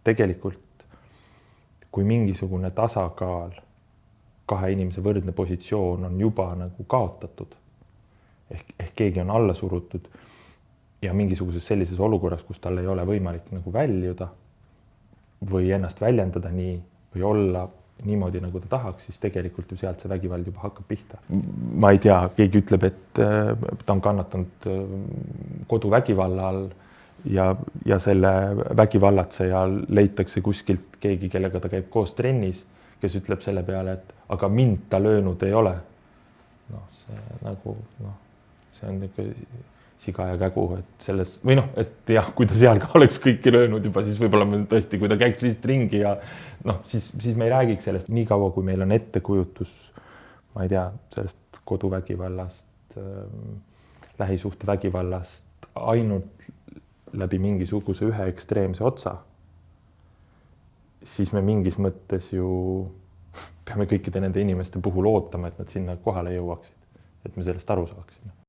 tegelikult kui mingisugune tasakaal, kahe inimese võrdne positsioon on juba nagu kaotatud. Ehk keegi on alla surutud ja mingisuguses sellises olukorras, kus tal ei ole võimalik nagu väljuda või ennast väljendada nii või olla niimoodi, nagu ta tahaks, siis tegelikult ju sealt see vägivald juba hakkab pihta. Ma ei tea, keegi ütleb, et ta on kannatanud koduvägivalla all ja selle vägivallatseja leitakse kuskilt keegi, kellega ta käib koos trennis, kes ütleb selle peale, et aga mind ta löönud ei ole. See on ikka siga ja kägu, et selles, või et jah, kui ta seal ka oleks kõiki löönud juba, siis võib-olla me tõesti, kui ta käiks lihtsalt ringi ja siis me ei räägiks sellest. Nii kaua, kui meil on ettekujutus, ma ei tea, sellest koduvägivallast, lähisuhte vägivallast ainult läbi mingisuguse ühe ekstreemse otsa, siis me mingis mõttes ju peame kõikide nende inimeste puhul ootama, et nad sinna kohale jõuaksid, et me sellest aru saaksime.